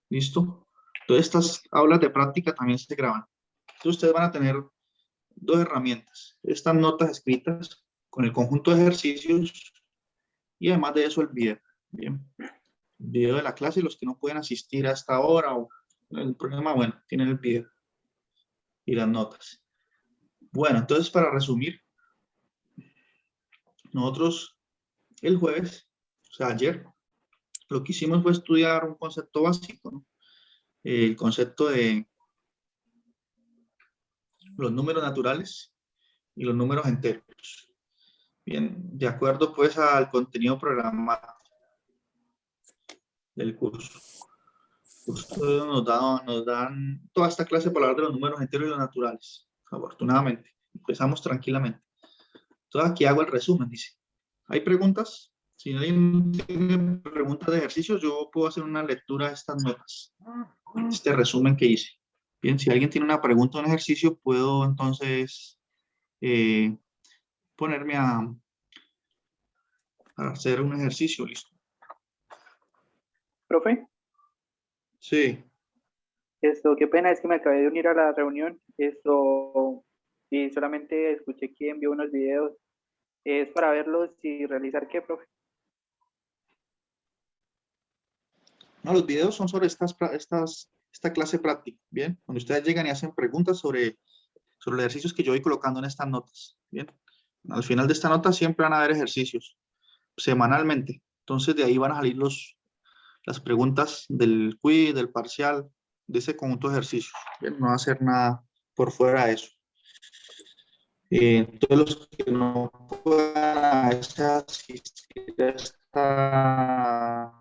¿Listo? Todas estas aulas de práctica también se graban. Entonces ustedes van a tener dos herramientas. Estas notas escritas con el conjunto de ejercicios y además de eso el video. Bien. El video de la clase y los que no pueden asistir a esta hora o el programa, bueno, tienen el video y las notas. Bueno, entonces para resumir, nosotros el jueves, o sea, ayer, lo que hicimos fue estudiar un concepto básico, ¿no? El concepto de los números naturales y los números enteros. Bien, de acuerdo pues al contenido programático del curso. Ustedes nos dan toda esta clase para hablar de los números enteros y los naturales, afortunadamente. Empezamos tranquilamente. Entonces aquí hago el resumen, dice. ¿Hay preguntas? Si alguien tiene preguntas de ejercicios, yo puedo hacer una lectura de estas notas, este resumen que hice. Bien, si alguien tiene una pregunta o un ejercicio, puedo entonces ponerme a hacer un ejercicio, listo. Profe, Sí, qué pena, es que me acabé de unir a la reunión, y solamente escuché que envió unos videos. ¿Es para verlos y realizar qué, profe? no, los videos son sobre esta clase práctica, ¿bien? Cuando ustedes llegan y hacen preguntas sobre los ejercicios que yo voy colocando en estas notas, ¿bien? Al final de esta nota siempre van a haber ejercicios, semanalmente. Entonces de ahí van a salir las preguntas del quiz, del parcial, de ese conjunto de ejercicios. ¿Bien? No va a hacer nada por fuera de eso. Todos los que no puedan asistir a esta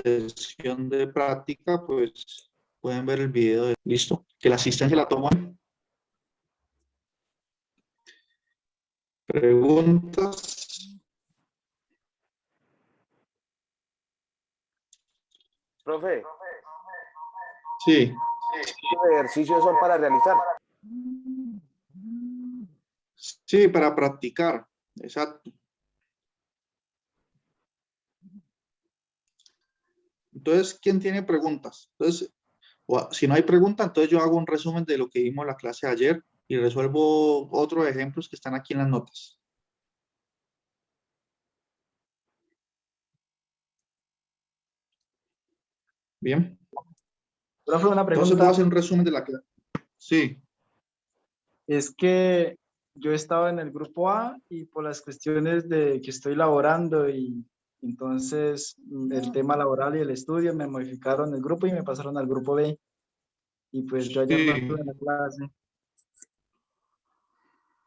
sesión de práctica, pues pueden ver el video. Listo. Que la asistencia la toman. Preguntas. Profe, Sí. ¿qué ejercicios son para realizar? Sí, para practicar. Exacto. Entonces, ¿quién tiene preguntas? Entonces, si no hay preguntas, entonces yo hago un resumen de lo que vimos en la clase de ayer y resuelvo otros ejemplos que están aquí en las notas. Bien. Profe, una Entonces pregunta. voy a hacer un resumen de la clase. Sí. Es que yo estaba en el grupo A y por las cuestiones de que estoy laborando y entonces el tema laboral y el estudio me modificaron el grupo y me pasaron al grupo B. Y pues yo ayer no estuve en la clase.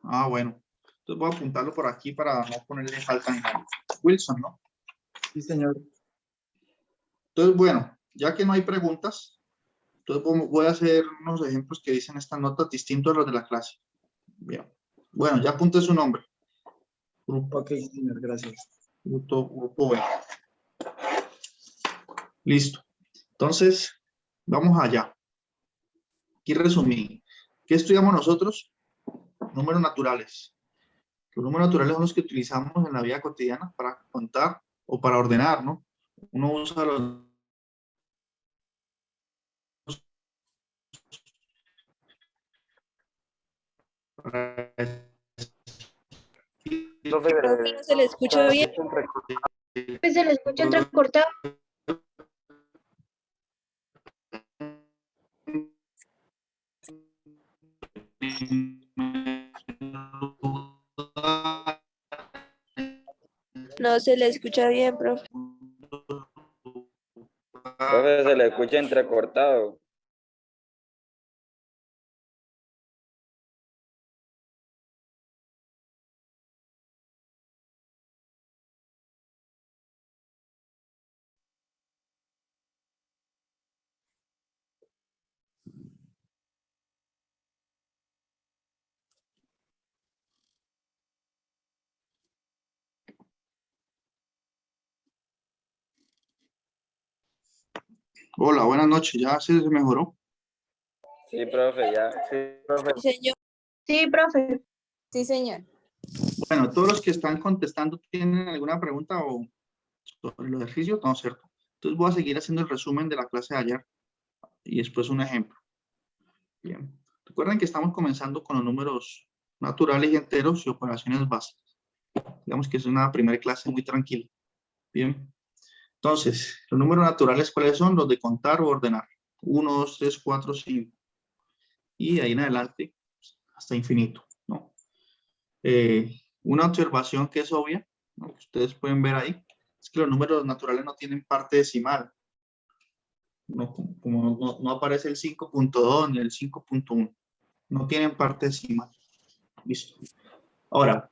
Ah, bueno. Entonces voy a apuntarlo por aquí para no ponerle falta ni nada. Wilson, ¿no? Sí, señor. Entonces, bueno, ya que no hay preguntas, entonces voy a hacer unos ejemplos que dicen estas notas distintos a los de la clase. Bien. Bueno, ya apunté su nombre. Grupo, Ok, señor, gracias. grupo B. Listo. Entonces, vamos allá. Aquí resumí. ¿Qué estudiamos nosotros? Números naturales. Los números naturales son los que utilizamos en la vida cotidiana para contar o para ordenar, ¿no? Uno usa los... Profe, Profe, no se le escucha bien. Pues se le escucha entrecortado. No se le escucha bien, profe. Profe, se le escucha entrecortado. Hola, buenas noches. ¿Ya se mejoró? Sí, profe, ya. Sí, profe. Sí, señor. Sí, profe. Sí, señor. Bueno, todos los que están contestando tienen alguna pregunta o sobre los ejercicios, no, ¿cierto? Entonces voy a seguir haciendo el resumen de la clase de ayer. y después un ejemplo. Bien. Recuerden que estamos comenzando con los números naturales y enteros y operaciones básicas. Digamos que es una primera clase muy tranquila. Bien. Entonces, los números naturales, ¿cuáles son? Los de contar o ordenar. 1, 2, 3, 4, 5. Y de ahí en adelante, hasta infinito, ¿no? Una observación que es obvia, ¿no? Que ustedes pueden ver ahí, es que los números naturales no tienen parte decimal. No, como no aparece el 5.2 ni el 5.1. No tienen parte decimal. Listo. Ahora,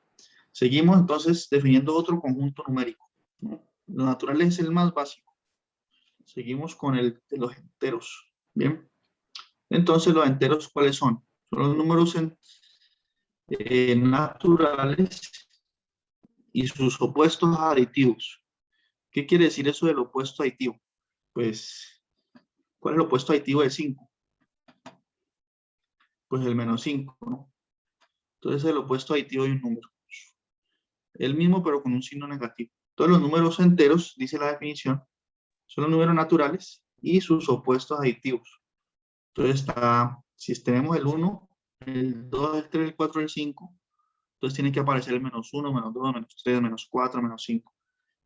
seguimos entonces definiendo otro conjunto numérico, ¿no? Lo natural es el más básico. Seguimos con el de los enteros. Bien. Entonces, los enteros, ¿cuáles son? Son los números naturales y sus opuestos aditivos. ¿Qué quiere decir eso del opuesto aditivo? Pues, ¿cuál es el opuesto aditivo de 5? Pues el menos 5, ¿no? Entonces, el opuesto aditivo de un número. El mismo, pero con un signo negativo. Todos los números enteros, dice la definición, son los números naturales y sus opuestos aditivos. Entonces, si tenemos el 1, el 2, el 3, el 4, el 5, entonces tiene que aparecer el menos 1, menos 2, menos 3, menos 4, menos 5.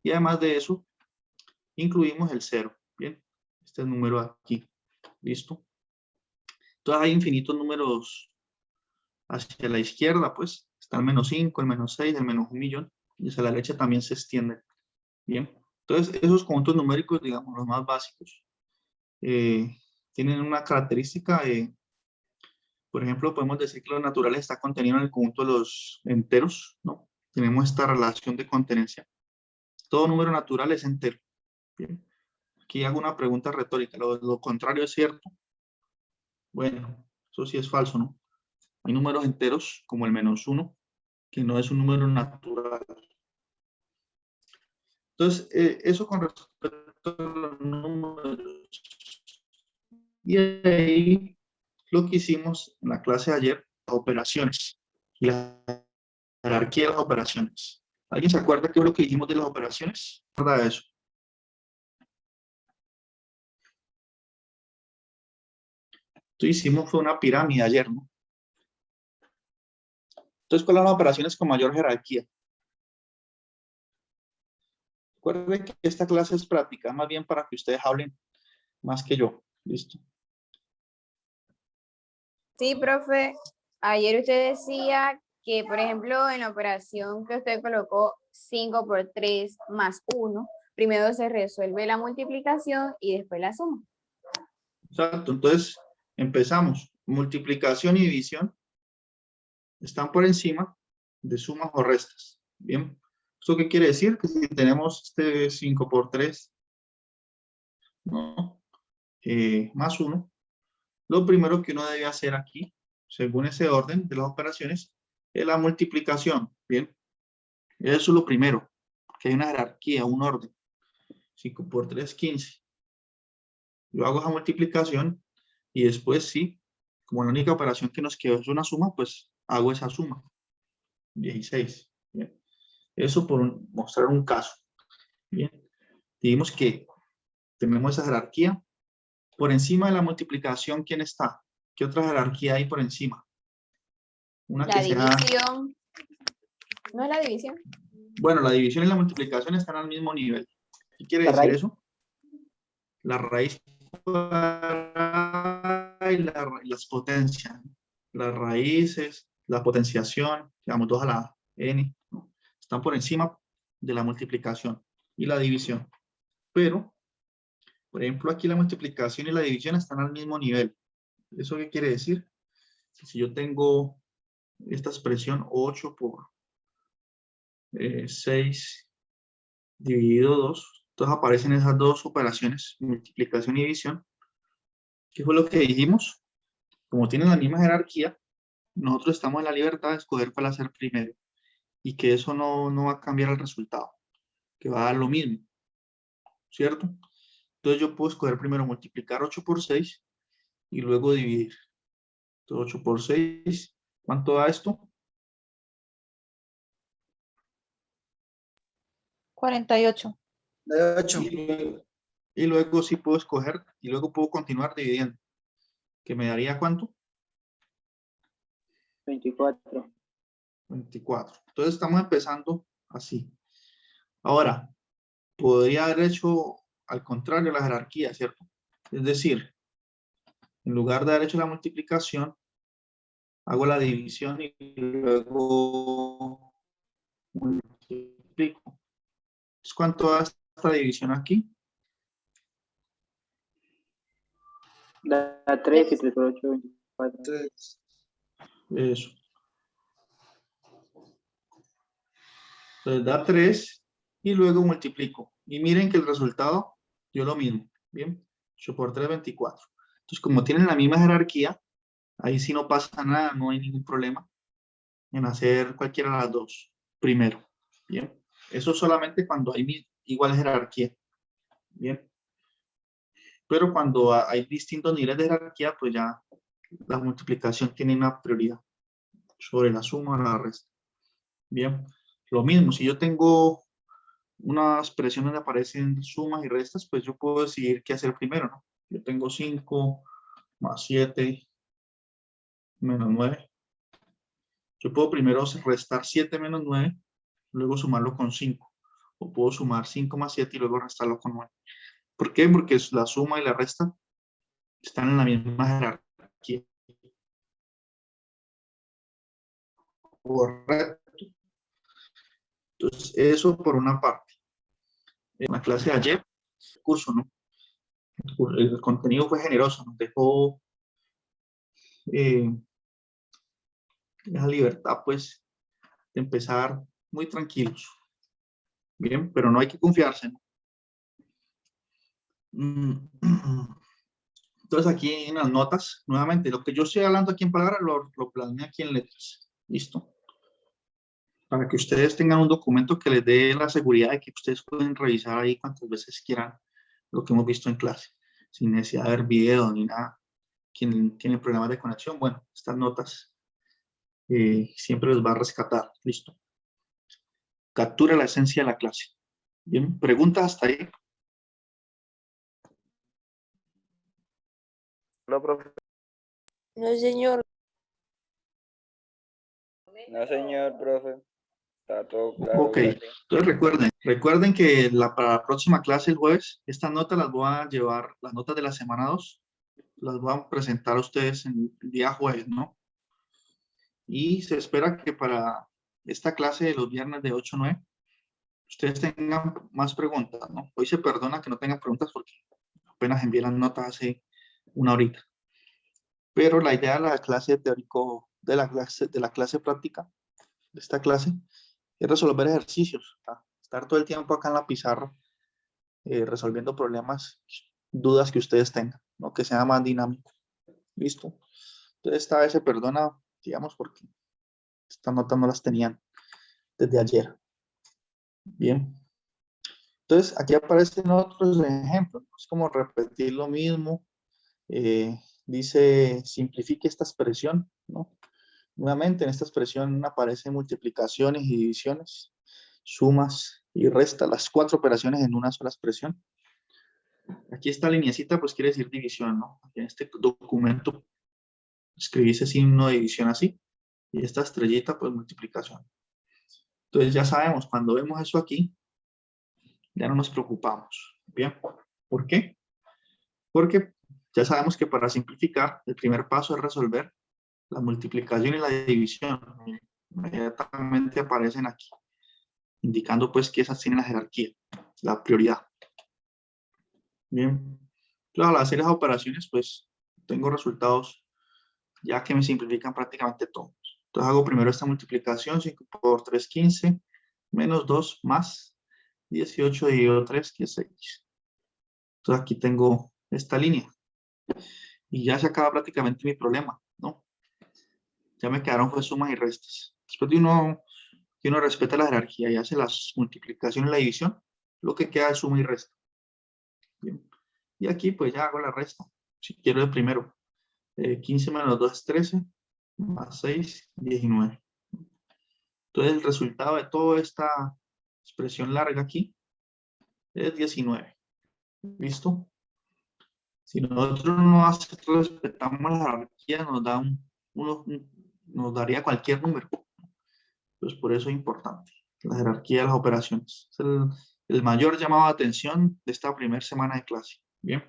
Y además de eso, incluimos el 0. Bien, este número aquí. ¿Listo? Entonces hay infinitos números hacia la izquierda, pues. Está el menos 5, el menos 6, el menos 1.000.000. Y hacia la derecha también se extiende. Bien. Entonces, esos conjuntos numéricos, digamos, los más básicos, tienen una característica de, por ejemplo, podemos decir que lo natural está contenido en el conjunto de los enteros, ¿no? Tenemos esta relación de contenencia. Todo número natural es entero. Bien. Aquí hago una pregunta retórica. ¿Lo contrario es cierto? Bueno, eso sí es falso, ¿no? Hay números enteros, como el menos 1, que no es un número natural. Entonces, eso con respecto a los números. Y ahí lo que hicimos en la clase de ayer, las operaciones. Y la jerarquía de las operaciones. ¿Alguien se acuerda qué es lo que dijimos de las operaciones? ¿Se acuerda de eso? Entonces hicimos fue una pirámide ayer, ¿no? Entonces, ¿cuáles son las operaciones con mayor jerarquía? Recuerden que esta clase es práctica, más bien para que ustedes hablen más que yo. ¿Listo? Sí, profe. Ayer usted decía que, por ejemplo, en la operación que usted colocó 5 por 3 más 1, primero se resuelve la multiplicación y después la suma. Exacto. Entonces, empezamos. Multiplicación y división están por encima de sumas o restas. Bien. ¿Eso qué quiere decir? Que si tenemos este 5 por 3, ¿no? Más 1, lo primero que uno debe hacer aquí, según ese orden de las operaciones, es la multiplicación. Bien. Eso es lo primero, que hay una jerarquía, un orden. 5 por 3, 15. Yo hago esa multiplicación y después sí, como la única operación que nos quedó es una suma, pues hago esa suma. 16. Bien. Eso por mostrar un caso. Bien. Dijimos que tenemos esa jerarquía. Por encima de la multiplicación, ¿quién está? ¿Qué otra jerarquía hay por encima? Una La que sea... división. ¿No es la división? Bueno, la división y la multiplicación están al mismo nivel. ¿Qué quiere decir eso? La raíz y las potencias. Las raíces, la potenciación, digamos 2 a la n, ¿no? Están por encima de la multiplicación y la división. Pero, por ejemplo, aquí la multiplicación y la división están al mismo nivel. ¿Eso qué quiere decir? Si yo tengo esta expresión 8 por 6 dividido 2, entonces aparecen esas dos operaciones, multiplicación y división. ¿Qué fue lo que dijimos? Como tienen la misma jerarquía, nosotros estamos en la libertad de escoger cuál hacer primero y que eso no va a cambiar el resultado, que va a dar lo mismo, ¿cierto? Entonces yo puedo escoger primero multiplicar 8 por 6 y luego dividir. Entonces 8 por 6, ¿cuánto da esto? 48. Y luego sí puedo escoger y luego puedo continuar dividiendo. que me daría ¿cuánto? 24. 24. Entonces estamos empezando así. Ahora, podría haber hecho al contrario la jerarquía, ¿cierto? Es decir, en lugar de haber hecho la multiplicación, hago la división y luego multiplico. Entonces, ¿cuánto da esta división aquí? Da 3 y 3 por 8, 24. Eso. Entonces da 3 y luego multiplico. Y miren que el resultado dio lo mismo. Bien, 8 por 3, 24. Entonces, como tienen la misma jerarquía, ahí sí no pasa nada, no hay ningún problema en hacer cualquiera de las dos primero. Bien, eso solamente cuando hay igual jerarquía. Bien, pero cuando hay distintos niveles de jerarquía, pues ya la multiplicación tiene una prioridad sobre la suma o la resta. Bien, lo mismo, si yo tengo unas expresiones donde aparecen sumas y restas, pues yo puedo decidir qué hacer primero, ¿no? Yo tengo 5 más 7 menos 9. Yo puedo primero restar 7 menos 9, luego sumarlo con 5. O puedo sumar 5 más 7 y luego restarlo con 9. ¿Por qué? Porque la suma y la resta están en la misma jerarquía. Correcto. Entonces, eso por una parte. En la clase de ayer, el curso, ¿no? El contenido fue generoso, nos dejó esa libertad, pues, de empezar muy tranquilos. Bien, pero no hay que confiarse, ¿no? Entonces, aquí en las notas, nuevamente, lo que yo estoy hablando aquí en palabras, lo plasmé aquí en letras. ¿Listo? Para que ustedes tengan un documento que les dé la seguridad de que ustedes pueden revisar ahí cuantas veces quieran lo que hemos visto en clase, sin necesidad de ver video ni nada. Quien tiene problemas de conexión, bueno, estas notas siempre les va a rescatar. Listo. Captura la esencia de la clase. Bien, preguntas hasta ahí. No, profe. No, señor. No, señor, profe. Está todo claro. Ok, entonces recuerden que para la próxima clase el jueves, estas notas las voy a llevar, las notas de la semana 2, las voy a presentar a ustedes en el día jueves, ¿no? Y se espera que para esta clase de los viernes de 8 a 9, ustedes tengan más preguntas, ¿no? Hoy se perdona que no tengan preguntas porque apenas envié las notas hace una horita. Pero la idea de la clase teórico, de la clase práctica, de esta clase, es resolver ejercicios, ¿tá? Estar todo el tiempo acá en la pizarra resolviendo problemas, dudas que ustedes tengan, ¿no? Que sea más dinámico. ¿Listo? Entonces esta vez se perdona, digamos, porque estas notas no las tenían desde ayer. Bien. Entonces aquí aparecen otros ejemplos. Es como repetir lo mismo. Dice, simplifique esta expresión, ¿no? Nuevamente en esta expresión aparecen multiplicaciones y divisiones, sumas y restas, las 4 operaciones en una sola expresión. Aquí esta lineecita pues quiere decir división, ¿no? Aquí en este documento escribí ese signo de división así y esta estrellita pues multiplicación. Entonces ya sabemos, cuando vemos eso aquí, ya no nos preocupamos. Bien, ¿por qué? Porque ya sabemos que para simplificar, el primer paso es resolver la multiplicación y la división. Inmediatamente aparecen aquí, indicando pues que esas tienen la jerarquía, la prioridad. Bien, entonces al hacer esas operaciones pues tengo resultados ya que me simplifican prácticamente todo. Entonces hago primero esta multiplicación, 5 por 3, 15, menos 2 más 18 dividido 3, que es 6. Entonces aquí tengo esta línea. Y ya se acaba prácticamente mi problema, ¿no? Ya me quedaron pues sumas y restas. Después de que uno respeta la jerarquía y hace las multiplicaciones y la división, lo que queda es suma y resta. Bien. Y aquí pues ya hago la resta. Si quiero el primero. 15 menos 2 es 13, más 6, 19. Entonces el resultado de toda esta expresión larga aquí es 19. ¿Listo? Si nosotros no respetamos la jerarquía, nos daría cualquier número. Pues por eso es importante la jerarquía de las operaciones. Es el mayor llamado de atención de esta primera semana de clase. Bien,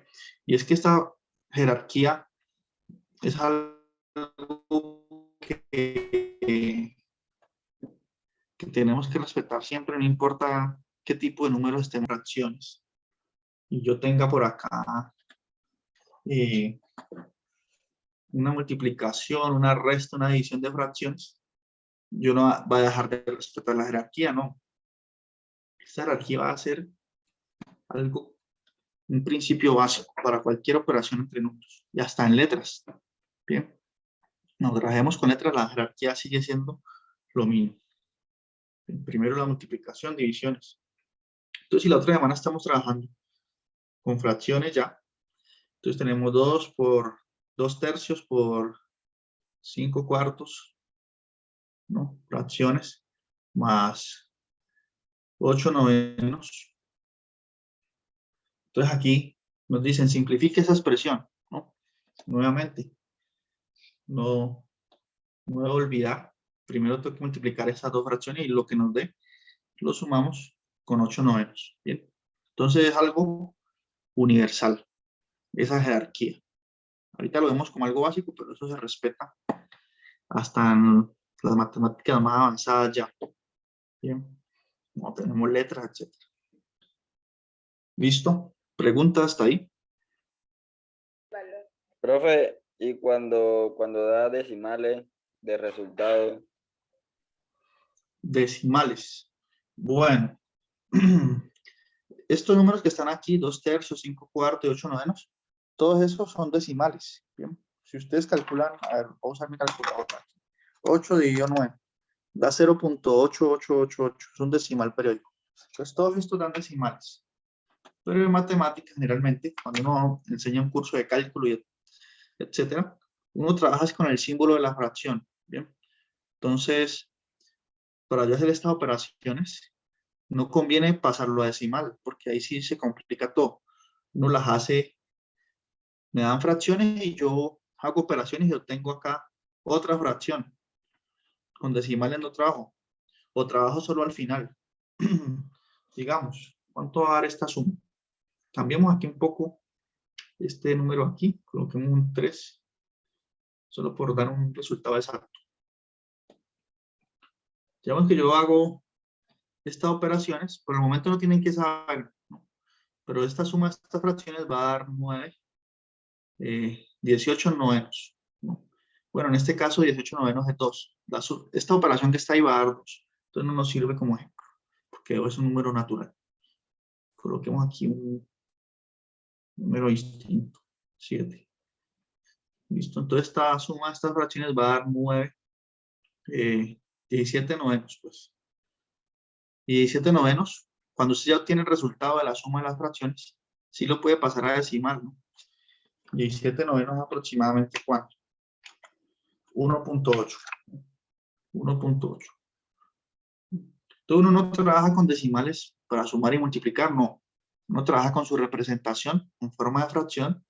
y es que esta jerarquía es algo que tenemos que respetar siempre, no importa qué tipo de números estén en fracciones. Y yo tenga por acá una multiplicación, una resta, una división de fracciones, yo no voy a dejar de respetar la jerarquía, no. Esta jerarquía va a ser algo, un principio básico para cualquier operación entre números, y hasta en letras. Bien, nos trabajemos con letras, la jerarquía sigue siendo lo mismo. Primero la multiplicación, divisiones. Entonces, si la otra semana estamos trabajando con fracciones ya, entonces tenemos 2 por 2 tercios por 5 cuartos, ¿no? Fracciones, más 8 novenos. Entonces aquí nos dicen, simplifique esa expresión, ¿no? Nuevamente, no voy a olvidar. Primero tengo que multiplicar esas dos fracciones y lo que nos dé, lo sumamos con 8 novenos. Bien. Entonces es algo universal, esa jerarquía. Ahorita lo vemos como algo básico, pero eso se respeta hasta en las matemáticas más avanzadas ya. Bien. Como tenemos letras, etc. ¿Listo? ¿Preguntas hasta ahí? Profe, y cuando da decimales de resultado, Decimales. Bueno. Estos números que están aquí, 2 tercios, 5 cuartos y 8 novenos, todos esos son decimales. ¿Bien? Si ustedes calculan, a ver, voy a usar mi calculadora. 8 dividido 9 da 0.8888, es un decimal periódico. Entonces todos estos dan decimales. Pero en matemáticas, generalmente, cuando uno enseña un curso de cálculo, etcétera, uno trabaja con el símbolo de la fracción. ¿Bien? Entonces, para yo hacer estas operaciones, no conviene pasarlo a decimal, porque ahí sí se complica todo. Uno las hace, me dan fracciones y yo hago operaciones y obtengo acá otra fracción. Con decimales no trabajo, o trabajo solo al final. Digamos, ¿cuánto va a dar esta suma? Cambiamos aquí un poco este número aquí, coloquemos un 3, solo por dar un resultado exacto. Digamos que yo hago estas operaciones, por el momento no tienen que saber, ¿no? Pero esta suma de estas fracciones va a dar 9, 18 novenos, ¿no? Bueno, en este caso 18 novenos de 2. Esta operación que está ahí va a dar 2. Entonces no nos sirve como ejemplo, porque es un número natural. Coloquemos aquí un número distinto, 7. Listo, entonces esta suma de estas fracciones va a dar 9, 17 novenos, pues. Y 17 novenos, cuando usted ya obtiene el resultado de la suma de las fracciones, sí lo puede pasar a decimal, ¿no? 17 novenos aproximadamente, ¿cuánto? 1.8. 1.8. Entonces uno no trabaja con decimales para sumar y multiplicar, no. Uno trabaja con su representación en forma de fracción,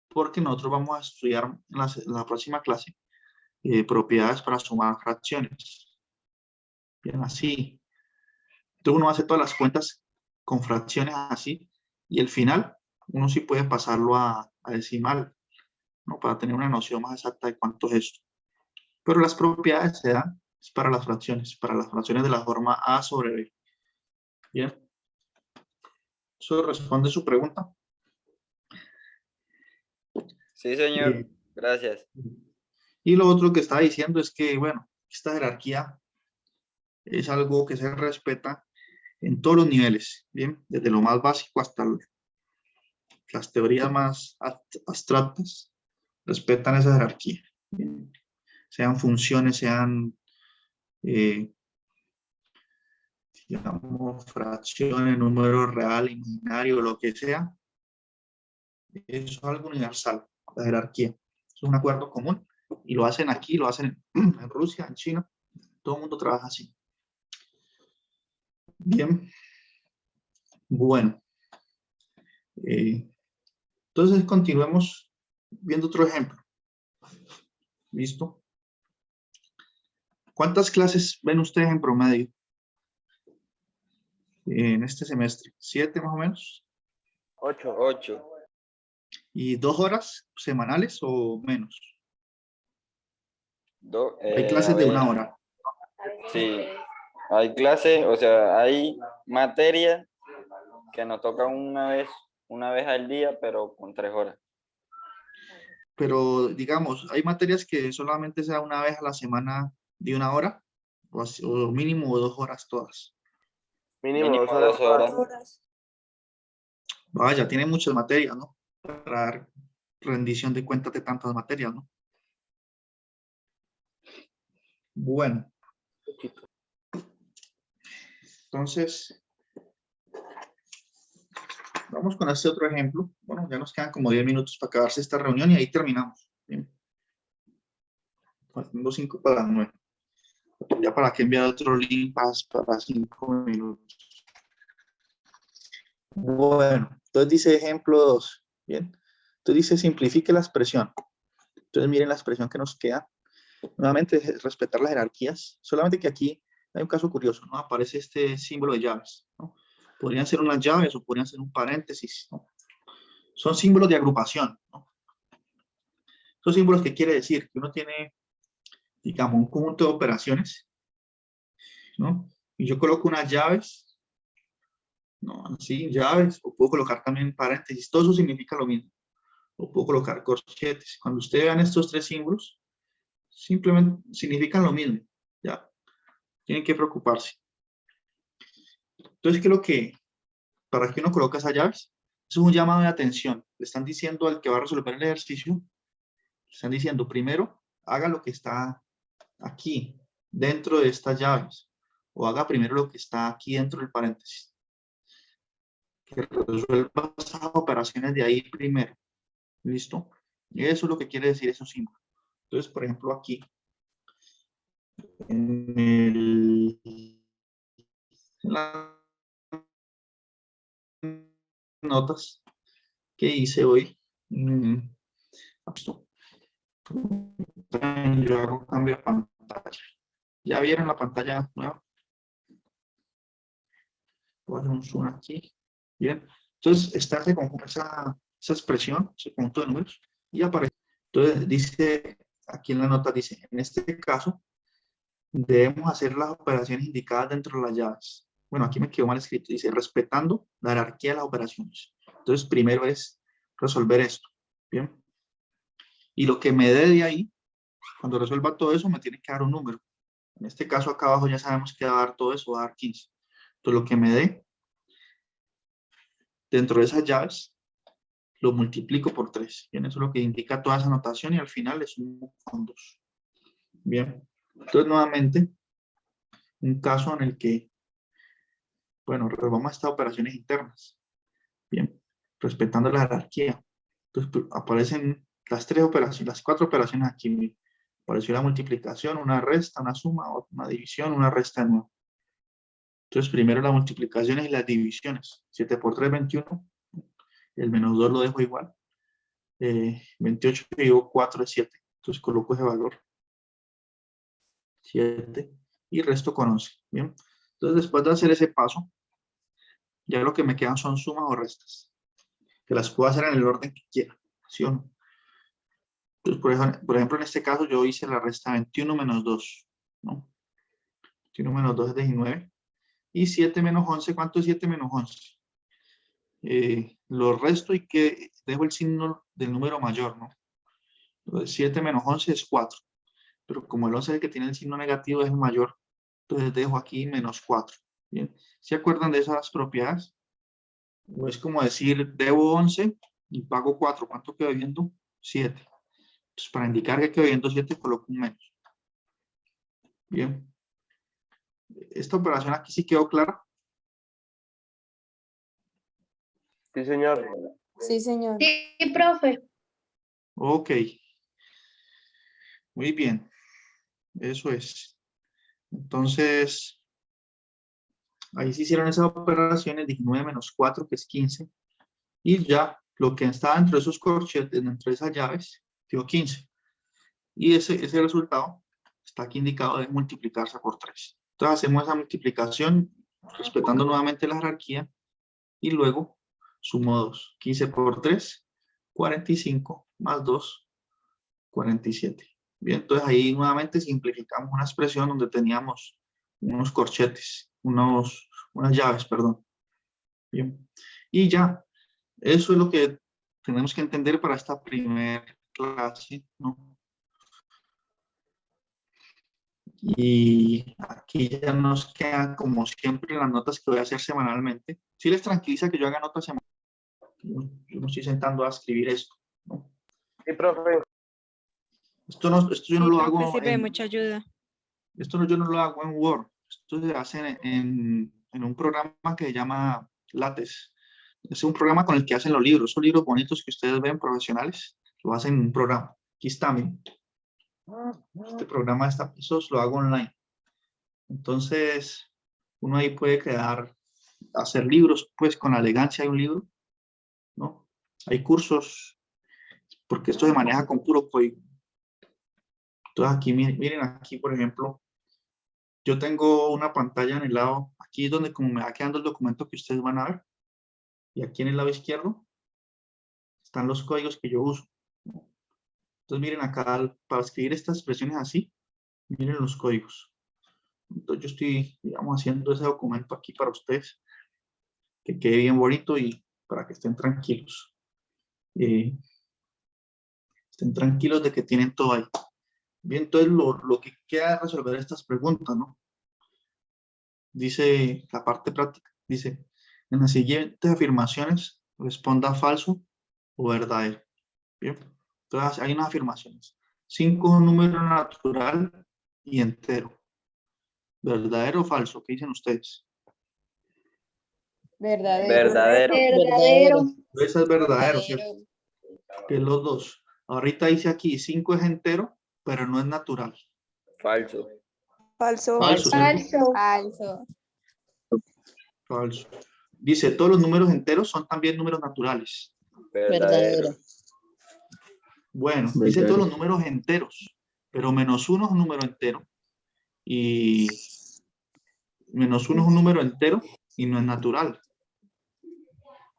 porque nosotros vamos a estudiar en la próxima clase propiedades para sumar fracciones. Bien, así. Entonces uno hace todas las cuentas con fracciones así, y el final uno sí puede pasarlo a decimal, ¿no? Para tener una noción más exacta de cuánto es esto. Pero las propiedades se dan para las fracciones de la forma A sobre B. Bien. ¿Eso responde su pregunta? sí, señor, gracias. Y lo otro que estaba diciendo es que, bueno, esta jerarquía es algo que se respeta en todos los niveles, ¿bien? Desde lo más básico hasta las teorías más abstractas, respetan esa jerarquía. ¿Bien? Sean funciones, sean, digamos, fracciones, número real, imaginario, lo que sea. Eso es algo universal, la jerarquía. Es un acuerdo común y lo hacen aquí, lo hacen en Rusia, en China. Todo el mundo trabaja así. Bien. Bueno. Entonces, continuemos viendo otro ejemplo. ¿Listo? ¿Cuántas clases ven ustedes en promedio en este semestre? ¿7 más o menos? 8. ¿Y 2 horas semanales o menos? Hay A clases de ver, 1 hora. sí. Hay clases, o sea, hay materia que nos toca una vez al día, pero con 3 horas. Pero, digamos, hay materias que solamente sea 1 vez a la semana de 1 hora, o mínimo 2 horas todas. Mínimo 2 horas. Vaya, tiene muchas materias, ¿no? Para dar rendición de cuentas de tantas materias, ¿no? Bueno. Entonces, vamos con este otro ejemplo. Bueno, ya nos quedan como 10 minutos para acabarse esta reunión y ahí terminamos. Bien. Faltando 5 para las 9. Ya para que enviar otro link para 5 minutos. Bueno, entonces dice ejemplo 2. Bien. Entonces dice simplifique la expresión. Entonces miren la expresión que nos queda. Nuevamente, respetar las jerarquías. Solamente que aquí hay un caso curioso, ¿no? Aparece este símbolo de llaves, ¿no? Podrían ser unas llaves o podrían ser un paréntesis, ¿no? Son símbolos de agrupación, ¿no? Son símbolos que quiere decir que uno tiene, digamos, un conjunto de operaciones, ¿no? Y yo coloco unas llaves, ¿no? Así, llaves, o puedo colocar también paréntesis. Todo eso significa lo mismo. O puedo colocar corchetes. Cuando ustedes vean estos 3 símbolos, simplemente significan lo mismo, ¿ya? Tienen que preocuparse. Entonces, ¿qué es lo que, para qué uno coloca esas llaves? Eso es un llamado de atención. Le están diciendo al que va a resolver el ejercicio, le están diciendo, primero, haga lo que está aquí, dentro de estas llaves, o haga primero lo que está aquí dentro del paréntesis. Que resuelva esas operaciones de ahí primero. ¿Listo? Y eso es lo que quiere decir esos símbolos. Entonces, por ejemplo, aquí, en las notas que hice hoy, yo hago cambio de pantalla. ¿Ya vieron la pantalla nueva? Voy a hacer un zoom aquí. Bien. Entonces, está esa expresión, ese conjunto de números, y aparece. Entonces, dice, aquí en la nota dice, en este caso, debemos hacer las operaciones indicadas dentro de las llaves. Bueno, aquí me quedó mal escrito. Dice, respetando la jerarquía de las operaciones. Entonces, primero es resolver esto. Bien. Y lo que me dé de ahí, cuando resuelva todo eso, me tiene que dar un número. En este caso, acá abajo ya sabemos que va a dar todo eso, va a dar 15. Entonces, lo que me dé dentro de esas llaves, lo multiplico por 3. Bien, eso es lo que indica toda esa notación y al final le sumo con 2. Bien, entonces nuevamente, un caso en el que, bueno, resolvamos estas operaciones internas. Bien, respetando la jerarquía. Entonces pues, aparecen las 3 operaciones, las 4 operaciones aquí. Apareció la multiplicación, una resta, una suma, una división, una resta de nuevo. Entonces primero las multiplicaciones y las divisiones. 7 por 3, 21. El menos 2 lo dejo igual. 28 digo 4 es 7. Entonces coloco ese valor. 7. Y resto con 11. Bien. Entonces después de hacer ese paso, ya lo que me quedan son sumas o restas. Que las puedo hacer en el orden que quiera. ¿Sí o no? Entonces, por ejemplo, en este caso yo hice la resta 21 menos 2. ¿No? 21 menos 2 es 19. Y 7 menos 11, ¿cuánto es 7 menos 11? Lo resto y que dejo el signo del número mayor, ¿no? Entonces 7 menos 11 es 4. Pero como el 11 es el que tiene el signo negativo, es el mayor, entonces dejo aquí menos 4. ¿Bien? ¿Se acuerdan de esas propiedades? O es como decir, debo 11 y pago 4. ¿Cuánto quedo debiendo? 7. Entonces, para indicar que quedo debiendo 7, coloco un menos. Bien. ¿Esta operación aquí sí quedó clara? Sí, señor. Sí, señor. Sí, profe. Ok. Muy bien. Eso es. Entonces, ahí se hicieron esas operaciones, 19 menos 4, que es 15. Y ya lo que está dentro de esos corchetes, dentro de esas llaves, dio 15. Y ese resultado está aquí indicado de multiplicarse por 3. Entonces hacemos esa multiplicación respetando nuevamente la jerarquía y luego sumo 2. 15 por 3, 45 más 2, 47. Bien, entonces ahí nuevamente simplificamos una expresión donde teníamos unos corchetes, unas llaves, perdón. Bien, y ya, eso es lo que tenemos que entender para esta primera clase, ¿no? Y aquí ya nos quedan, como siempre, las notas que voy a hacer semanalmente. Si les tranquiliza que yo haga notas semanales, yo me estoy sentando a escribir esto, ¿no? Sí, profe. Esto yo no Sí, lo profe, hago sirve de mucha ayuda. yo no lo hago en Word. Esto se hace en un programa que se llama LaTeX. Es un programa con el que hacen los libros. Esos libros bonitos que ustedes ven, profesionales, lo hacen en un programa. Aquí está, miren. Este programa, eso lo hago online. Entonces, uno ahí puede hacer libros, pues con la elegancia de un libro, ¿no? Hay cursos, porque esto se maneja con puro código. Entonces, aquí, miren aquí, por ejemplo, yo tengo una pantalla en el lado, aquí es donde como me va quedando el documento que ustedes van a ver, y aquí en el lado izquierdo están los códigos que yo uso. Entonces, miren acá, para escribir estas expresiones así, miren los códigos. Entonces, yo estoy, digamos, haciendo ese documento aquí para ustedes, que quede bien bonito y para que estén tranquilos. Estén tranquilos de que tienen todo ahí. Bien, entonces lo que queda es resolver estas preguntas, ¿no? Dice la parte práctica, dice, en las siguientes afirmaciones responda falso o verdadero. Bien, entonces hay unas afirmaciones. 5 es un número natural y entero. ¿Verdadero o falso? ¿Qué dicen ustedes? Verdadero. Verdadero. Verdadero. Esa es verdadero, ¿cierto? Que los dos. Ahorita dice aquí, 5 es entero, pero no es natural. Falso. Falso. Falso, ¿cierto? Falso. Falso. Dice, todos los números enteros son también números naturales. Verdadero. Bueno, dice todos los números enteros, pero menos 1 es un número entero. Y menos 1 es un número entero y no es natural.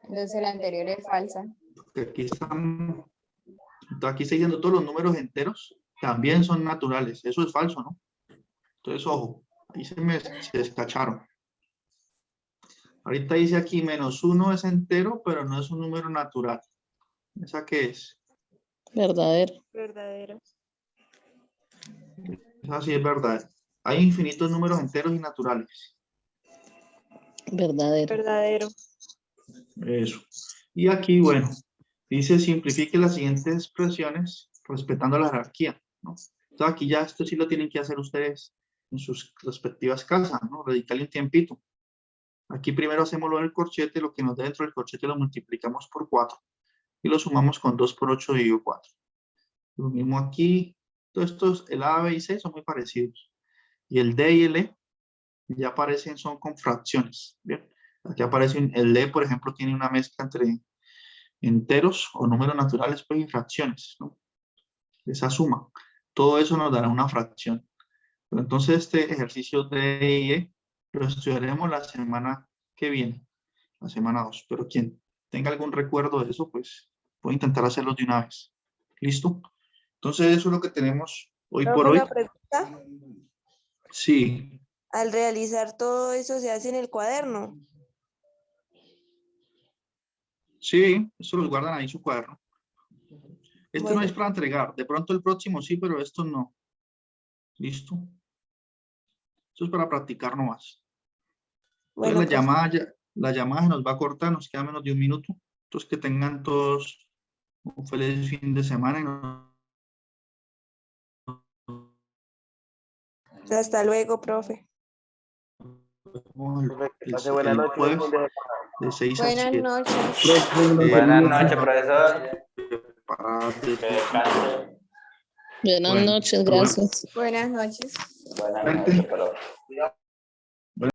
Entonces la anterior es falsa. Porque aquí aquí está diciendo todos los números enteros también son naturales. Eso es falso, ¿no? Entonces, ojo, ahí se descacharon. Ahorita dice aquí, menos 1 es entero, pero no es un número natural. ¿Esa qué es? Verdadero. Verdadero. Esa sí es verdad. Hay infinitos números enteros y naturales. Verdadero. Verdadero. Eso. Y aquí, bueno, dice simplifique las siguientes expresiones respetando la jerarquía, ¿no? Entonces aquí ya esto sí lo tienen que hacer ustedes en sus respectivas casas, ¿no? Dedicarle un tiempito. Aquí primero hacemos lo del corchete, lo que nos da dentro del corchete lo multiplicamos por 4 y lo sumamos con 2 por 8 dividido 4. Lo mismo aquí. Todos estos, el A, B y C son muy parecidos. Y el D y el E ya aparecen, son con fracciones. Bien. Aquí aparece el E, por ejemplo, tiene una mezcla entre enteros o números naturales pues, y fracciones, ¿no? Esa suma. Todo eso nos dará una fracción. Pero entonces este ejercicio D y E lo estudiaremos la semana que viene, la semana 2. Pero quien tenga algún recuerdo de eso, pues puede intentar hacerlo de una vez. ¿Listo? Entonces eso es lo que tenemos hoy por hoy. Una pregunta. Sí. Al realizar todo eso se hace en el cuaderno. Sí, eso los guardan ahí en su cuaderno. Esto no Bueno. es para entregar. De pronto el próximo sí, pero esto no. ¿Listo? Eso es para practicar nomás. Bueno, Entonces la llamada se nos va a cortar, nos queda menos de 1 minuto. Entonces que tengan todos un feliz fin de semana. hasta luego, profe. El jueves de 6 a Buenas 7. noches. Buenas noches, profesor. Para Que descanse. Buenas Bueno, noches, hasta luego. gracias. Buenas noches. Buenas noches, profe.